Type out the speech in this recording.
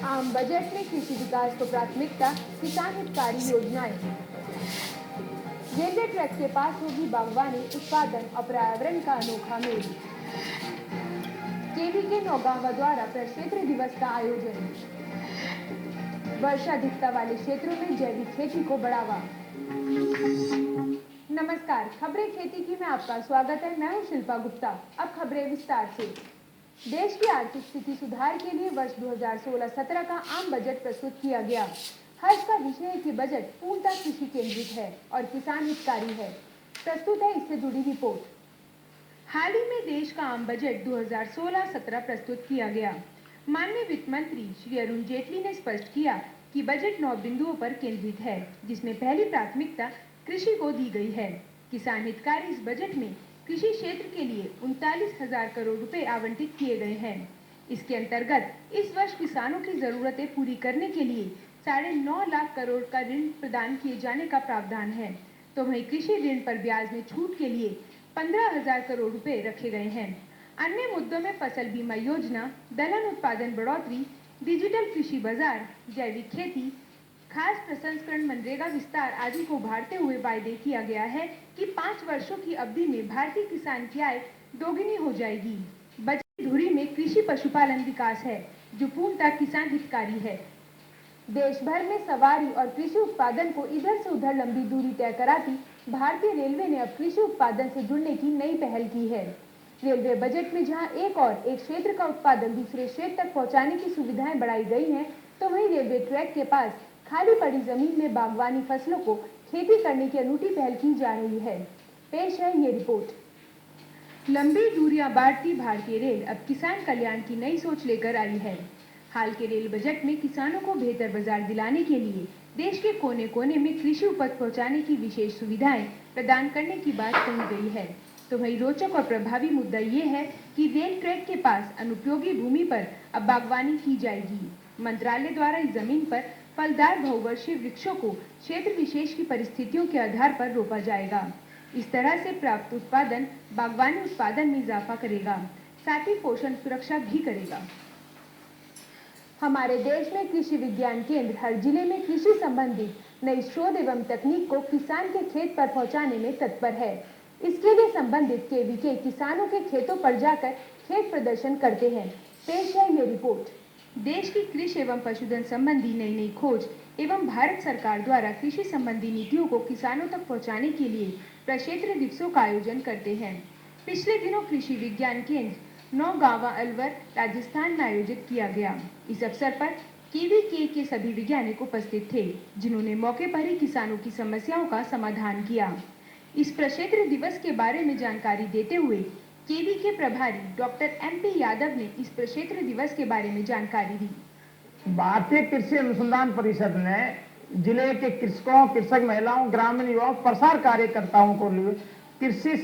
आम बजट में कृषि विकास को प्राथमिकता, किसान हितकारी योजनाएं। रेलवे ट्रैक के पास होगी बागवानी, उत्पादन और पर्यावरण का अनोखा मेल। केवीके नौगांवा द्वारा प्रक्षेत्र दिवस का आयोजन। वर्षा अधिकता वाले क्षेत्रों में जैविक खेती को बढ़ावा। नमस्कार, खबरें खेती की में आपका स्वागत है। मैं हूं शिल्पा गुप्ता। अब खबरें विस्तार से। देश की आर्थिक स्थिति सुधार के लिए वर्ष 2016-17 का आम बजट प्रस्तुत किया गया। हर्ष का विषय है कि बजट पूर्णतः कृषि केंद्रित है और किसान हितकारी है। प्रस्तुत है इससे जुड़ी रिपोर्ट। हाल ही में देश का आम बजट 2016-17 प्रस्तुत किया गया। माननीय वित्त मंत्री श्री अरुण जेटली ने स्पष्ट किया कि बजट 9 बिंदुओं पर केंद्रित है, जिसमें पहली प्राथमिकता कृषि को दी गई है। किसान हितकारी इस बजट में कृषि क्षेत्र के लिए 39,000 करोड़ रुपए आवंटित किए गए हैं। इसके अंतर्गत इस वर्ष किसानों की जरूरतें पूरी करने के लिए 9.5 लाख करोड़ का ऋण प्रदान किए जाने का प्रावधान है, तो वहीं कृषि ऋण पर ब्याज में छूट के लिए 15,000 करोड़ रुपए रखे गए हैं। अन्य मुद्दों में फसल बीमा योजना, दलहन उत्पादन बढ़ोतरी, डिजिटल कृषि बाजार, जैविक खेती, खास प्रसंस्करण मनरेगा विस्तार आदि को उभारते हुए वायदे किया गया है कि 5 वर्षों की अवधि में भारतीय किसान की आय दोगुनी हो जाएगी। बजट की धुरी में कृषि पशुपालन विकास है, जो पूर्णतः किसान हितकारी है। देश भर में सवारी और कृषि उत्पादन को इधर से उधर लंबी दूरी तय कराती भारतीय रेलवे ने अब कृषि उत्पादन से जुड़ने की नई पहल की है। रेलवे बजट में जहां एक क्षेत्र का उत्पादन दूसरे क्षेत्र तक पहुंचाने की सुविधाएं बढ़ाई गई हैं, तो वहीं रेलवे ट्रैक के पास खाली पड़ी जमीन में बागवानी फसलों को खेती करने की अनूठी पहल की जा रही है। पेश है ये रिपोर्ट। लंबी दूरियां बांटती भारतीय रेल अब किसान कल्याण की नई सोच लेकर आई है। हाल के रेल बजट में किसानों को बेहतर बाजार दिलाने के लिए देश के कोने कोने में कृषि उपज पहुंचाने की विशेष सुविधाएं प्रदान करने की बात कही गई है। तो वही रोचक और प्रभावी मुद्दा ये है कि रेल ट्रैक के पास अनुपयोगी भूमि पर अब बागवानी की जाएगी। मंत्रालय द्वारा इस जमीन पर फलदार बहुवर्षीय वृक्षों को क्षेत्र विशेष की परिस्थितियों के आधार पर रोपा जाएगा। इस तरह से प्राप्त उत्पादन बागवानी उत्पादन में इजाफा करेगा, साथ ही पोषण सुरक्षा भी करेगा। हमारे देश में कृषि विज्ञान केंद्र हर जिले में कृषि संबंधित नई शोध एवं तकनीक को किसान के खेत पर पहुंचाने में तत्पर है। इसके लिए संबंधित केवीके किसानों के खेतों पर जाकर खेत प्रदर्शन करते हैं। पेश है ये रिपोर्ट। देश की कृषि एवं पशुधन संबंधी नई नई खोज एवं भारत सरकार द्वारा कृषि संबंधी नीतियों को किसानों तक पहुंचाने के लिए प्रक्षेत्र दिवसों का आयोजन करते हैं। पिछले दिनों कृषि विज्ञान केंद्र नौगांवा अलवर राजस्थान में आयोजित किया गया। इस अवसर पर केवीके के सभी वैज्ञानिक उपस्थित थे, जिन्होंने मौके पर ही किसानों की समस्याओं का समाधान किया। इस प्रक्षेत्र दिवस के बारे में जानकारी देते हुए केवीके प्रभारी डॉक्टर MP यादव ने इस प्रक्षेत्र दिवस के बारे में जानकारी दी। भारतीय कृषि अनुसंधान परिषद ने जिले के कृषकों, कृषक महिलाओं, ग्रामीण युवाओं, प्रसार कार्यकर्ताओं को कृषि